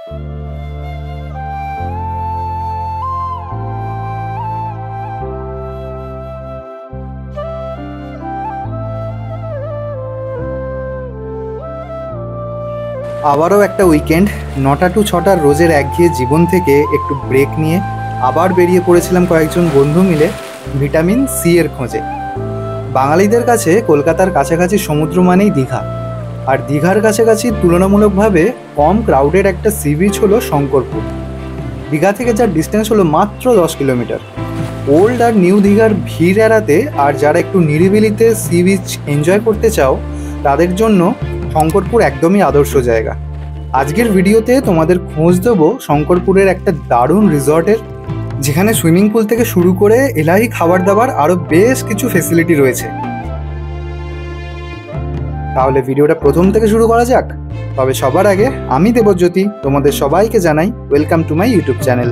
আবারও একটা weekend, 9টা two 6টার রোজের একঘেয়ে জীবন থেকে একটু ব্রেক নিয়ে আবার বেরিয়ে পড়েছিলাম কয়েকজন বন্ধু মিলে ভিটামিন সি এর খোঁজে। বাঙালিদের কাছে কলকাতার কাছাকাছি সমুদ্র মানেই দীঘা, আর দীঘার কাছাকাছি তুলনামূলকভাবে কম ক্রাউডেড একটা সি বিচ হলো শঙ্করপুর। দীঘা থেকে যার ডিস্টেন্স হলো মাত্র 10 কিলোমিটার। ওল্ড আর নিউ দীঘার ভিড় এড়াতে আর যারা একটু নিরিবিলিতে সি বিচ এনজয় করতে চাও তাদের জন্য শঙ্করপুর একদমই আদর্শ জায়গা। আজকের ভিডিওতে তোমাদের খোঁজ দেবো শঙ্করপুরের একটা দারুণ রিসর্টের, যেখানে সুইমিং পুল থেকে শুরু করে এলাহি খাবার দাবার আরও বেশ কিছু ফেসিলিটি রয়েছে। তাহলে ভিডিওটা প্রথম থেকে শুরু করা যাক। তবে সবার আগে আমি দেবজ্যোতি তোমাদের সবাইকে জানাই welcome to my YouTube channel.